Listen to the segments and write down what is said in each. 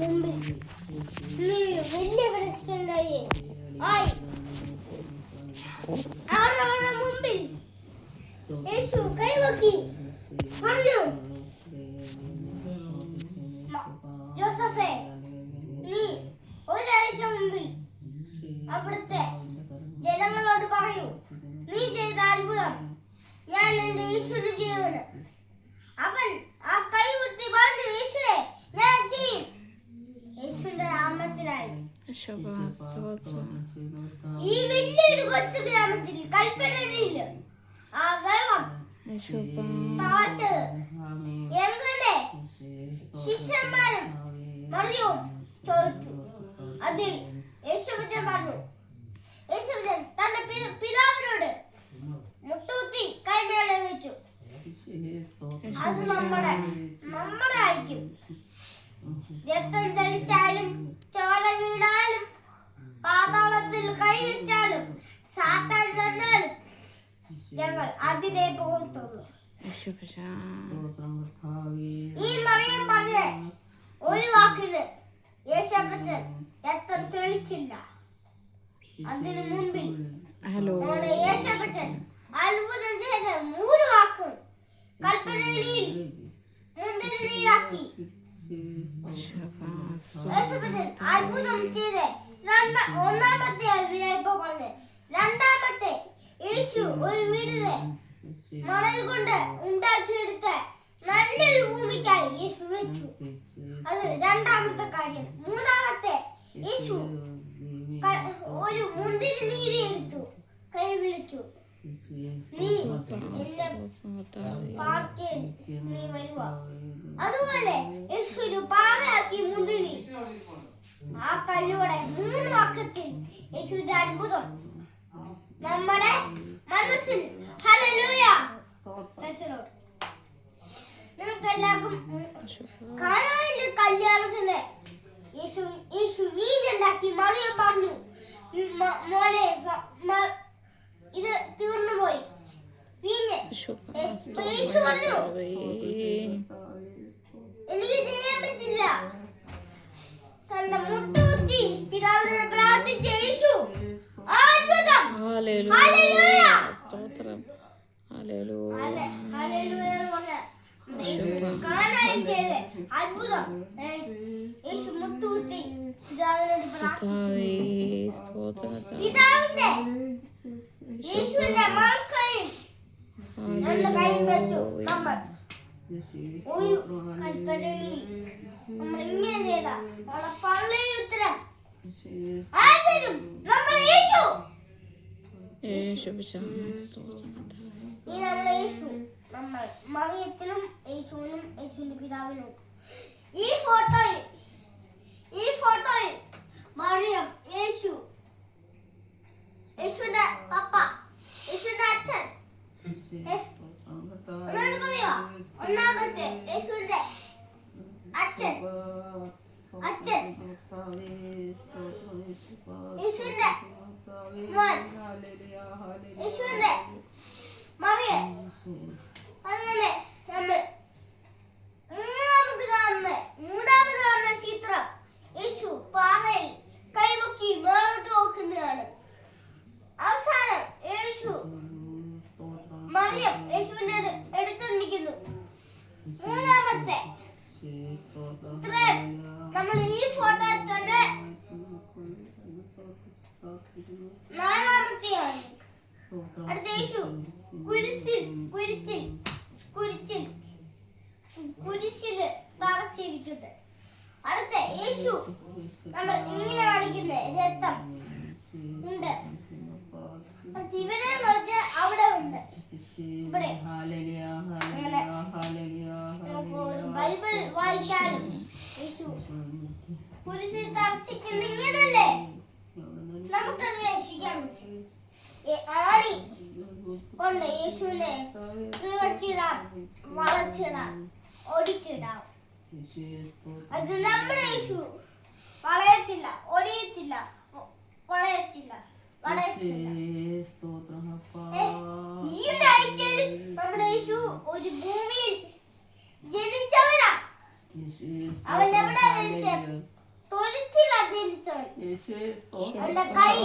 മുമ്പിൽ നീ വലിയ പ്രശ്നമായി അവരുടെ മുമ്പിൽ യേശു കൈവക്കി പറഞ്ഞു, ജോസഫേ, നീ ഒരാഴ്ച മുമ്പിൽ അവിടുത്തെ ജനങ്ങളോട് പറയൂ, നീ ചെയ്ത അത്ഭുതം ഞാൻ എന്റെ യേശുവിന്റെ ജീവന്. അവൻ ആ കൈ ഉയർത്തി പറഞ്ഞു, യേശുവേ, ഞാൻ ചെയ്യും. യേശുവിന്റെ നാമത്തിനായി ഈ വലിയൊരു കൊച്ചു ഗ്രാമത്തിൽ കൽപ്പനയില്ല ആ വെള്ളം താഴ്ചത് എങ്ങനെ ശിഷ്യന്മാരും മറിയവും ചോദിച്ചു. അതിൽ യേശുവചൻ പറഞ്ഞു, യേശുവചൻ തന്റെ പിതാവിനോട് മുട്ടൂത്തി കൈമേലെ വെച്ചു. അത് നമ്മുടെ ആയിരിക്കും. രക്തം തെളിച്ചാലും ചോര വീണാലും പാതാളത്തിൽ കൈവച്ചാലും സാത്താൻ വന്നാലും ഞങ്ങൾ അതിനെ പോകത്തുള്ളൂ. ഈ മറിയം പറഞ്ഞ ഒരു വാക്കിന് യേശുവച്ചൻ രക്തം തെളിച്ചില്ല. അതിനു മുമ്പിൽ യേശുവച്ചൻ അത്ഭുതം ചെയ്ത 3 വാക്കുകൾ കൽപ്പനയിൽ മുന്തിരിയിലാക്കി. അത്ഭുതം ചെയ്ത് ഒന്നാമത്തെ ഇപ്പൊ പറഞ്ഞത്. രണ്ടാമത്തെ, യേശു ഒരു വീടിനെ മണൽ കൊണ്ട് ഉണ്ടാക്കിയെടുത്ത് നല്ലൊരു ഭൂമിക്കായി യേശു വെച്ചു. അത് രണ്ടാമത്തെ കാര്യം. മൂന്നാമത്തെ, യേശു ഒരു മുന്തിരി നീര് എടുത്തു, കൈ വിളിച്ചു, നീ വരുക. അതുപോലെ യേശു ഒരു പാറയാക്കി മുന്തിരി. ആ കല്ലോടെ 3 വാക്കത്തിൽ യേശുവിന്റെ അത്ഭുതം നമ്മുടെ മനസ്സിൽ. ഹല്ലേലൂയ. നിങ്ങൾക്കെല്ലാവർക്കും കാനായിലെ കല്യാണത്തിന് യേശു വീഞ്ഞുണ്ടാക്കി. മറിയം പറഞ്ഞു, മോനെ, ഇത് തീർന്നു പോയി വീഞ്ഞ്. യേശു പറഞ്ഞു, എനിക്ക് ചെയ്യാൻ പറ്റില്ല. തന്റെ മുട്ടുകുത്തി പിതാവിനോട് പ്രാർത്ഥിച്ച യേശു അത്ഭുതം. ഹല്ലേലൂയ. സ്തോത്രം. ഹല്ലേലൂയ. ഹല്ലേലൂയ. കാനായിൽ ചെയ്ത അത്ഭുതം യേശു മുട്ടുകുത്തി പിതാവിനോട് പ്രാർത്ഥിച്ചു. പിതാവിന്റെ യേശുവിന്റെ മകൾക്കൈയിൽ നമ്മുടെ കൈയിൽ വെച്ചു. നമ്മൾ ഒരു കൽപ്പനയിൽ നമ്മൾ ഇങ്ങനെ ചെയ്ത നമ്മളെ പള്ളിയിൽ ഉത്തരം ആരും നമ്മളെ യേശു. ഈ നമ്മളെ യേശു നമ്മൾ മറിയത്തിനും യേശുവിനും യേശുവിന്റെ പിതാവിനും. ഈ ഫോട്ടോയിൽ മറിയം, യേശു, യേശുവിന്റെ പപ്പ, യേശുവിന്റെ അച്ഛൻ. ഒന്നാമത്തെ യേശുവിന്റെ അച്ഛൻ, യേശുവിന്റെ മോൻ, യേശുവിന്റെ മറിയം. അങ്ങനെ നമ്മൾ മൂന്നാമത് കാണുന്ന ചിത്രം യേശു പാറയിൽ കൈമുക്കി മേലോട്ട് നോക്കുന്നതാണ്. അവസാനം യേശു മറിയം യേശുവിനെ എടുത്തുണ്ടിരിക്കുന്നു. മൂന്നാമത്തെ നമ്മൾ ഈ ഫോട്ടോയിൽ തന്നെ 4-ാമത്തെയാണ്. അടുത്ത യേശു കുരിശില് തറച്ചിരിക്കുന്നത്. അടുത്ത യേശു നമ്മൾ ഇങ്ങനെ കാണിക്കുന്നത് രക്തം ഉണ്ട്. ഇവിടെ കുറച്ച് അവിടെ ഉണ്ട്. ഇവിടെ ബൈബിൾ വായിക്കാനും യേശു കുരിശിൽ തറച്ചിരിക്കുന്ന ഇങ്ങനല്ലേ നമുക്കത് രക്ഷിക്കാൻ പറ്റും. ആണി കൊണ്ട് യേശുവിനെ വച്ചിടാം, വളച്ചിടാം, ഒടിച്ചിടാം. അത് നമ്മുടെ യേശു വളയത്തില്ല, ഒടിയത്തില്ല, വളയത്തില്ല. ഈ ഒരാഴ്ചയിൽ നമ്മുടെ യേശു ഒരു ഭൂമിയിൽ ജനിച്ചവനാ. അവൻ എവിടെ ജനിച്ചത്? തൊഴുത്തിലാ ജനിച്ചവൻ. അവന്റെ കൈ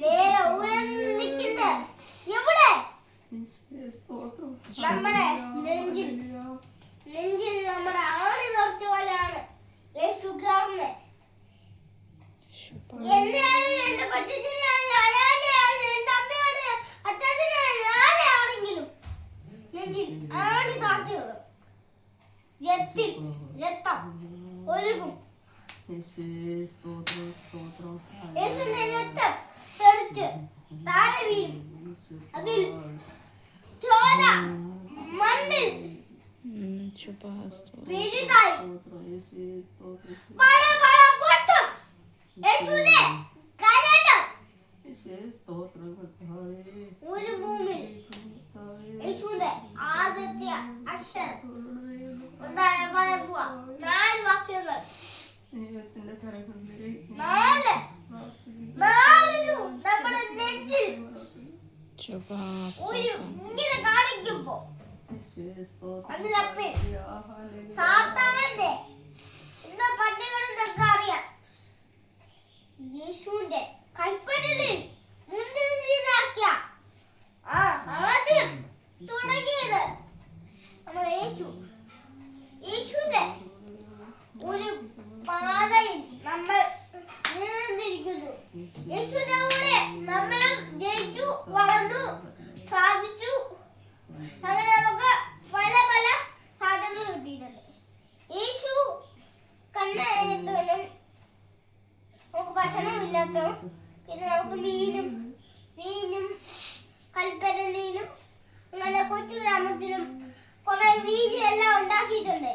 നേരെ ഉയർന്നു നിൽക്കുന്ന എവിടെ? നമ്മുടെ നെഞ്ചിൽ നമ്മുടെ ആണി തുറച്ച പോലെയാണ് യേശു കയറുന്നത്. എന്നെയാണെങ്കിലും എന്റെ കൊച്ചിനെയാണെങ്കിലും അയാളെയാണെങ്കിലും എന്റെ അമ്മയാണെങ്കിലും അച്ഛനെയാണെങ്കിലും ആരെയാണെങ്കിലും നെഞ്ചിൽ ആണി തുറച്ചു കയറും. രക്തം ഒഴുകും. യേശുവിന്റെ രക്തം തെറിച്ച് താഴെ വീഴും. അതിൽ ചോര മണ്ണിൽ വലുതായി പൊട്ടും. യേശുവിന്റെ കരടം ഒരു ഭൂമിയിൽ യേശുവിന്റെ ആദ്യത്തെ അക്ഷരം പറയാൻ പോവാ. 4 വാക്യങ്ങൾ. 4 നമ്മുടെ നെഞ്ചിൽ ഒരു ഇങ്ങനെ കാണിക്കുമ്പോ അതിനപ്പേ സാത്താന്റെ എന്താ പട്ടികളെന്നൊക്കെ അറിയാം. യേശുവിന്റെ കൽപ്പനയിൽ മുൻനിർത്തിയാക്കിയ ആദ്യം തുടങ്ങിയത് നമ്മുടെ യേശുവിന്റെ ഒരു പാതയിൽ നമ്മൾ നിലനിന്നിരിക്കുന്നു. യേശുവിന്റെ കൂടെ നമ്മളും ജയിച്ചു വളർന്നു സാധിച്ചു. അങ്ങനെ നമുക്ക് പല പല സാധനങ്ങൾ കിട്ടിയിട്ടുണ്ട്. യേശു കണ്ണായത്തോലും നമുക്ക് ഭക്ഷണമില്ലാത്തതും പിന്നെ നമുക്ക് മീനും കൽപ്പരയിലും അങ്ങനെ കൊച്ചു ഗ്രാമത്തിലും കുറെ വീര്യം എല്ലാം ഉണ്ടാക്കിയിട്ടുണ്ട്.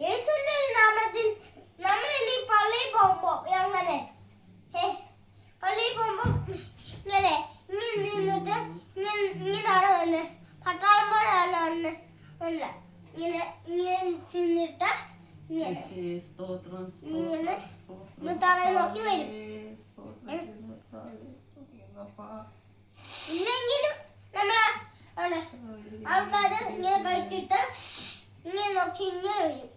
യേശുവിന്റെ നാമത്തിൽ നമ്മൾ ഇനി പള്ളിയിൽ പോകുമ്പോ അങ്ങനെ പള്ളിയിൽ പോകുമ്പോ ഇങ്ങനെ നിന്നിട്ട് ഇങ്ങനെയാണ് വന്ന് പട്ടാളം പോലെ അല്ല ഇങ്ങനെ തിന്നിട്ട് ഇങ്ങനെ തറയിൽ നോക്കി വരും. ഇല്ലെങ്കിലും നമ്മളെ ആൾക്കാര് ഇങ്ങനെ കഴിച്ചിട്ട് ഇങ്ങനെ നോക്കി ഇങ്ങനെ വരും.